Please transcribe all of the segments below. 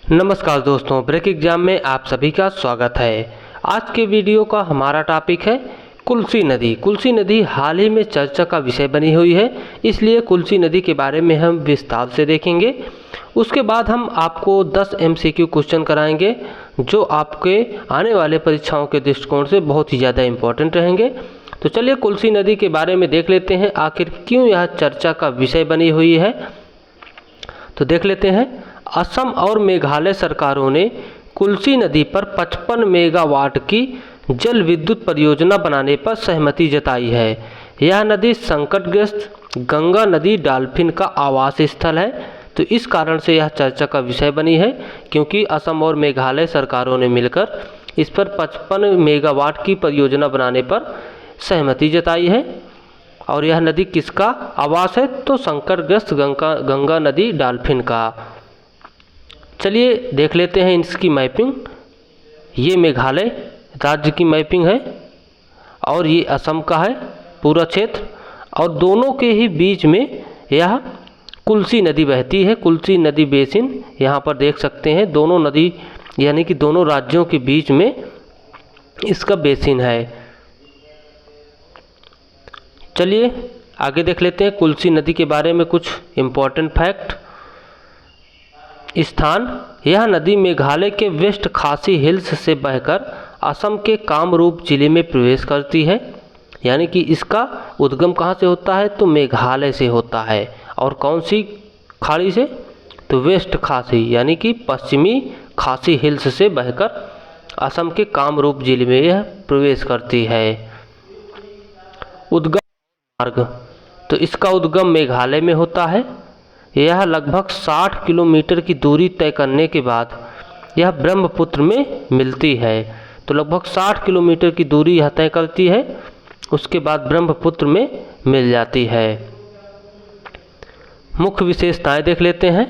नमस्कार दोस्तों, break exam में आप सभी का स्वागत है। आज के वीडियो का हमारा टॉपिक है कुल्सी नदी। कुल्सी नदी हाल ही में चर्चा का विषय बनी हुई है, इसलिए कुल्सी नदी के बारे में हम विस्तार से देखेंगे। उसके बाद हम आपको 10 MCQ क्वेश्चन कराएंगे जो आपके आने वाले परीक्षाओं के दृष्टिकोण से बहुत ही ज़्यादा इम्पोर्टेंट रहेंगे। तो चलिए कुल्सी नदी के बारे में देख लेते हैं, आखिर क्यों यह चर्चा का विषय बनी हुई है। तो देख लेते हैं। असम और मेघालय सरकारों ने कुल्सी नदी पर 55 मेगावाट की जल विद्युत परियोजना बनाने पर सहमति जताई है। यह नदी संकटग्रस्त गंगा नदी डॉल्फिन का आवास स्थल है, तो इस कारण से यह चर्चा का विषय बनी है, क्योंकि असम और मेघालय सरकारों ने मिलकर इस पर 55 मेगावाट की परियोजना बनाने पर सहमति जताई है। और यह नदी किसका आवास है? तो संकटग्रस्त गंगा नदी डॉल्फिन का। चलिए देख लेते हैं इसकी मैपिंग। ये मेघालय राज्य की मैपिंग है और ये असम का है पूरा क्षेत्र, और दोनों के ही बीच में यह कुल्सी नदी बहती है। कुल्सी नदी बेसिन यहाँ पर देख सकते हैं, दोनों नदी यानी कि दोनों राज्यों के बीच में इसका बेसिन है। चलिए आगे देख लेते हैं कुल्सी नदी के बारे में कुछ इम्पोर्टेंट फैक्ट। स्थान: यह नदी मेघालय के वेस्ट खासी हिल्स से बहकर असम के कामरूप जिले में प्रवेश करती है। यानी कि इसका उद्गम कहाँ से होता है? तो मेघालय से होता है। और कौन सी खाड़ी से? तो वेस्ट खासी यानी कि पश्चिमी खासी हिल्स से बहकर असम के कामरूप जिले में यह प्रवेश करती है। उद्गम मार्ग: तो इसका उद्गम मेघालय में होता है। यह लगभग 60 किलोमीटर की दूरी तय करने के बाद यह ब्रह्मपुत्र में मिलती है। तो लगभग 60 किलोमीटर की दूरी यह तय करती है, उसके बाद ब्रह्मपुत्र में मिल जाती है। मुख्य विशेषताएं देख लेते हैं।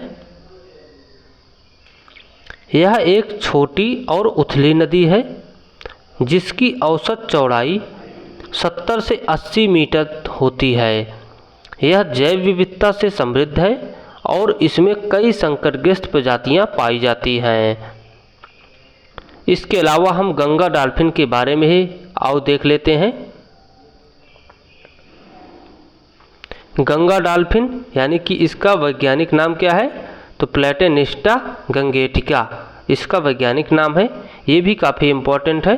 यह एक छोटी और उथली नदी है जिसकी औसत चौड़ाई 70 से 80 मीटर होती है। यह जैव विविधता से समृद्ध है और इसमें कई संकटग्रस्त प्रजातियां पाई जाती हैं। इसके अलावा हम गंगा डॉल्फिन के बारे में ही आओ देख लेते हैं। गंगा डॉल्फिन यानी कि इसका वैज्ञानिक नाम क्या है? तो प्लेटेनिस्टा गंगेटिका इसका वैज्ञानिक नाम है। ये भी काफ़ी इम्पोर्टेंट है।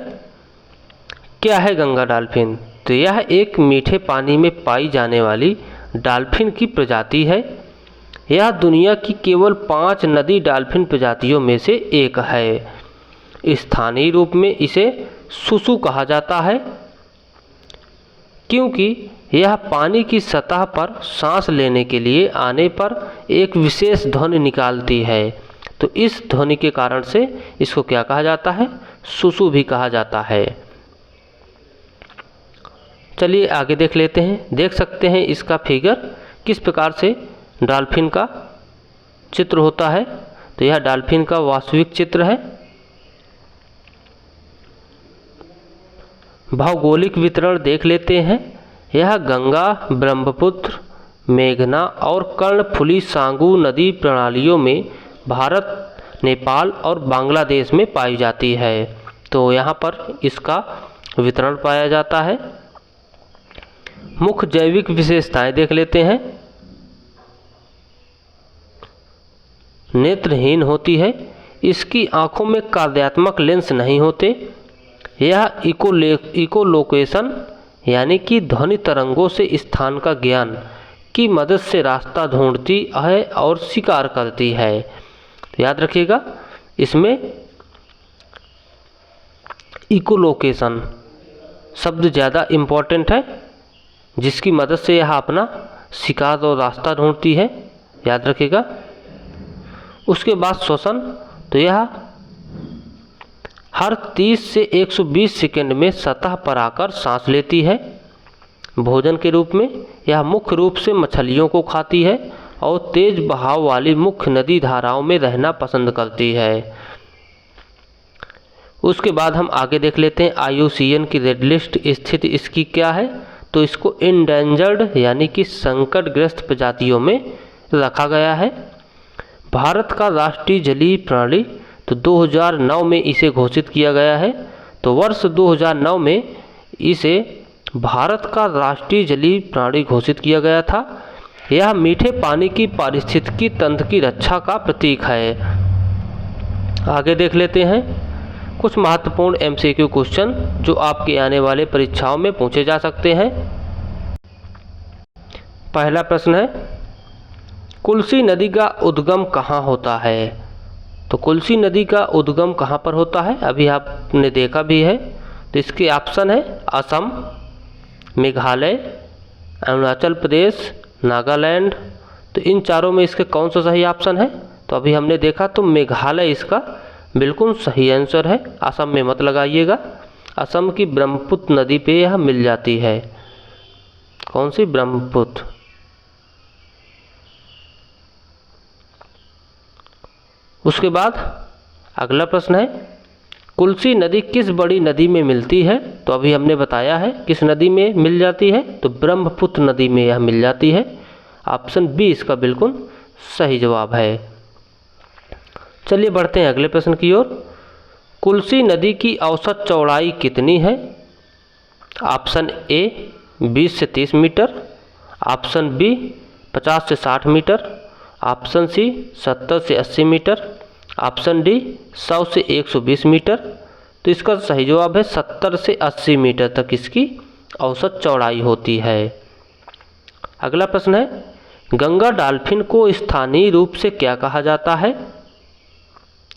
क्या है गंगा डॉल्फिन? तो यह एक मीठे पानी में पाई जाने वाली डॉल्फिन की प्रजाति है। यह दुनिया की केवल 5 नदी डॉल्फिन प्रजातियों में से एक है। स्थानीय रूप में इसे सुसु कहा जाता है, क्योंकि यह पानी की सतह पर सांस लेने के लिए आने पर एक विशेष ध्वनि निकालती है। तो इस ध्वनि के कारण से इसको क्या कहा जाता है? सुसु भी कहा जाता है। चलिए आगे देख लेते हैं। देख सकते हैं इसका फिगर किस प्रकार से डॉल्फिन का चित्र होता है। तो यह डॉल्फिन का वास्तविक चित्र है। भौगोलिक वितरण देख लेते हैं। यह गंगा, ब्रह्मपुत्र, मेघना और कर्णफुली सांगू नदी प्रणालियों में भारत, नेपाल और बांग्लादेश में पाई जाती है। तो यहाँ पर इसका वितरण पाया जाता है। मुख्य जैविक विशेषताएं देख लेते हैं। नेत्रहीन होती है। इसकी आँखों में कार्यात्मक लेंस नहीं होते। यह इकोलोकेशन यानी कि ध्वनि तरंगों से स्थान का ज्ञान की मदद से रास्ता ढूंढती है और शिकार करती है। तो याद रखिएगा, इसमें इकोलोकेशन शब्द ज़्यादा इम्पोर्टेंट है, जिसकी मदद से यह अपना शिकार और रास्ता ढूंढती है। याद रखिएगा। उसके बाद श्वसन, तो यह हर 30 से 120 सेकंड में सतह पर आकर सांस लेती है। भोजन के रूप में यह मुख्य रूप से मछलियों को खाती है और तेज बहाव वाली मुख्य नदी धाराओं में रहना पसंद करती है। उसके बाद हम आगे देख लेते हैं। IUCN की रेड लिस्ट स्थिति इसकी क्या है? तो इसको इंडेंजर्ड यानी कि संकटग्रस्त प्रजातियों में रखा गया है। भारत का राष्ट्रीय जलीय प्राणी, तो 2009 में इसे घोषित किया गया है। तो वर्ष 2009 में इसे भारत का राष्ट्रीय जलीय प्राणी घोषित किया गया था। यह मीठे पानी की पारिस्थितिकी तंत्र की रक्षा का प्रतीक है। आगे देख लेते हैं कुछ महत्वपूर्ण एमसीक्यू क्वेश्चन जो आपके आने वाले परीक्षाओं में पूछे जा सकते हैं। पहला प्रश्न है, कुल्सी नदी का उद्गम कहाँ होता है? तो कुल्सी नदी का उद्गम कहाँ पर होता है? अभी आपने देखा भी है। तो इसके ऑप्शन है असम, मेघालय, अरुणाचल प्रदेश, नागालैंड। तो इन चारों में इसके कौन सा सही ऑप्शन है? तो अभी हमने देखा तो मेघालय इसका बिल्कुल सही आंसर है। असम में मत लगाइएगा। असम की ब्रह्मपुत्र नदी पे यह मिल जाती है। कौन सी? ब्रह्मपुत्र। उसके बाद अगला प्रश्न है, कुल्सी नदी किस बड़ी नदी में मिलती है? तो अभी हमने बताया है किस नदी में मिल जाती है, तो ब्रह्मपुत्र नदी में यह मिल जाती है। ऑप्शन बी इसका बिल्कुल सही जवाब है। चलिए बढ़ते हैं अगले प्रश्न की ओर। कुल्सी नदी की औसत चौड़ाई कितनी है? ऑप्शन ए 20 से 30 मीटर, ऑप्शन बी 50 से 60 मीटर, ऑप्शन सी 70 से 80 मीटर, ऑप्शन डी 100 से 120 मीटर। तो इसका सही जवाब है 70 से 80 मीटर तक इसकी औसत चौड़ाई होती है। अगला प्रश्न है, गंगा डॉल्फिन को स्थानीय रूप से क्या कहा जाता है?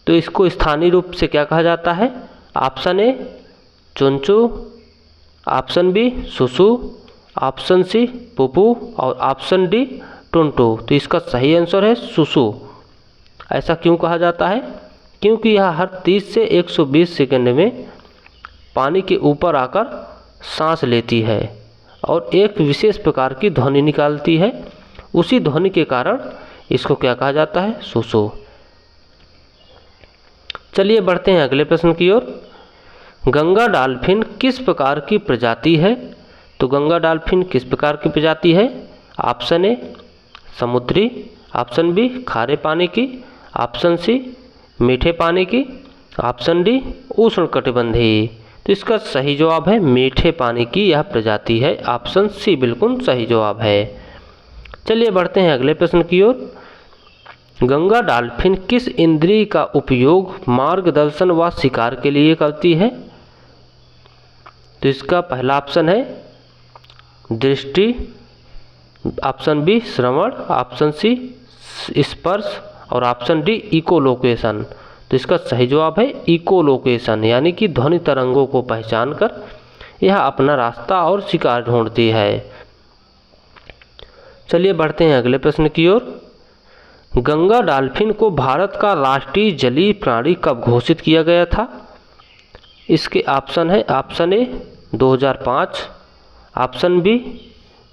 तो इसको स्थानीय रूप से क्या कहा जाता है? ऑप्शन ए चुनचू, ऑप्शन बी सुसु, ऑप्शन सी पुपू और ऑप्शन डी टुनटू। तो इसका सही आंसर है सुसु। ऐसा क्यों कहा जाता है? क्योंकि यह हर 30 से 120 सेकंड में पानी के ऊपर आकर सांस लेती है और एक विशेष प्रकार की ध्वनि निकालती है। उसी ध्वनि के कारण इसको क्या कहा जाता है? सुसु। चलिए बढ़ते हैं अगले प्रश्न की ओर। गंगा डॉल्फिन किस प्रकार की प्रजाति है? तो गंगा डॉल्फिन किस प्रकार की प्रजाति है? ऑप्शन ए समुद्री, ऑप्शन बी खारे पानी की, ऑप्शन सी मीठे पानी की, ऑप्शन डी उष्णकटिबंधीय। तो इसका सही जवाब है मीठे पानी की यह प्रजाति है। ऑप्शन सी बिल्कुल सही जवाब है। चलिए बढ़ते हैं अगले प्रश्न की ओर। गंगा डॉल्फिन किस इंद्रिय का उपयोग मार्गदर्शन व शिकार के लिए करती है? तो इसका पहला ऑप्शन है दृष्टि, ऑप्शन बी श्रवण, ऑप्शन सी स्पर्श और ऑप्शन डी इकोलोकेशन। तो इसका सही जवाब है इकोलोकेशन, यानी कि ध्वनि तरंगों को पहचान कर यह अपना रास्ता और शिकार ढूंढती है। चलिए बढ़ते हैं अगले प्रश्न की ओर। गंगा डॉल्फिन को भारत का राष्ट्रीय जलीय प्राणी कब घोषित किया गया था? इसके ऑप्शन है option A 2005, option B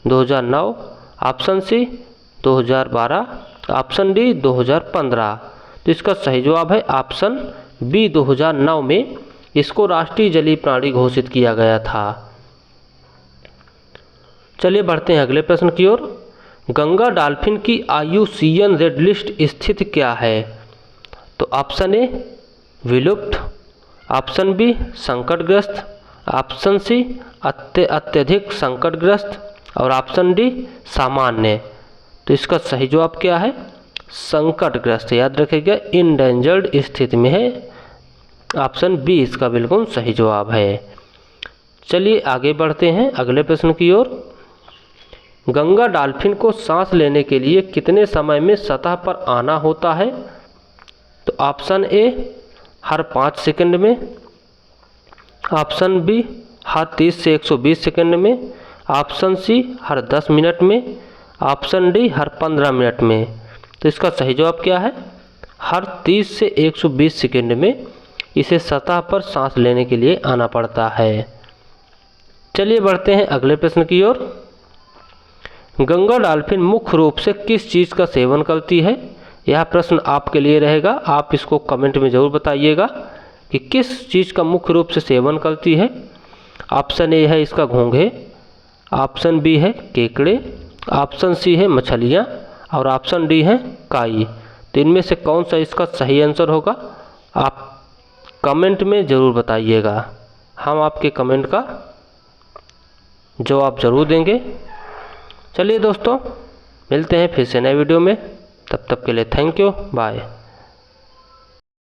2009, option C 2012, option D 2015। तो इसका सही जवाब है ऑप्शन बी 2009 में इसको राष्ट्रीय जलीय प्राणी घोषित किया गया था। चलिए बढ़ते हैं अगले प्रश्न की ओर। गंगा डॉल्फिन की IUCN रेड लिस्ट स्थिति क्या है? तो ऑप्शन ए विलुप्त, ऑप्शन बी संकटग्रस्त, ऑप्शन सी अत्यधिक संकटग्रस्त और ऑप्शन डी सामान्य। तो इसका सही जवाब क्या है? संकटग्रस्त। याद रखिएगा इंडेंजर्ड स्थिति में है। ऑप्शन बी इसका बिल्कुल सही जवाब है। चलिए आगे बढ़ते हैं अगले प्रश्न की ओर। गंगा डॉल्फिन को सांस लेने के लिए कितने समय में सतह पर आना होता है? तो ऑप्शन ए हर 5 सेकंड में, ऑप्शन बी हर 30 से 120 सेकंड में, ऑप्शन सी हर 10 मिनट में, ऑप्शन डी हर 15 मिनट में। तो इसका सही जवाब क्या है? हर 30 से 120 सेकंड में इसे सतह पर सांस लेने के लिए आना पड़ता है। चलिए बढ़ते हैं अगले प्रश्न की ओर। गंगा डॉल्फिन मुख्य रूप से किस चीज़ का सेवन करती है? यह प्रश्न आपके लिए रहेगा। आप इसको कमेंट में ज़रूर बताइएगा कि किस चीज़ का मुख्य रूप से सेवन करती है। ऑप्शन ए है इसका घोंघे, ऑप्शन बी है केकड़े, ऑप्शन सी है मछलियाँ और ऑप्शन डी है काई। तो तो इनमें से कौन सा इसका सही आंसर होगा, आप कमेंट में ज़रूर बताइएगा। हम आपके कमेंट का जवाब ज़रूर देंगे। चलिए दोस्तों, मिलते हैं फिर से नए वीडियो में। तब तक के लिए थैंक यू, बाय।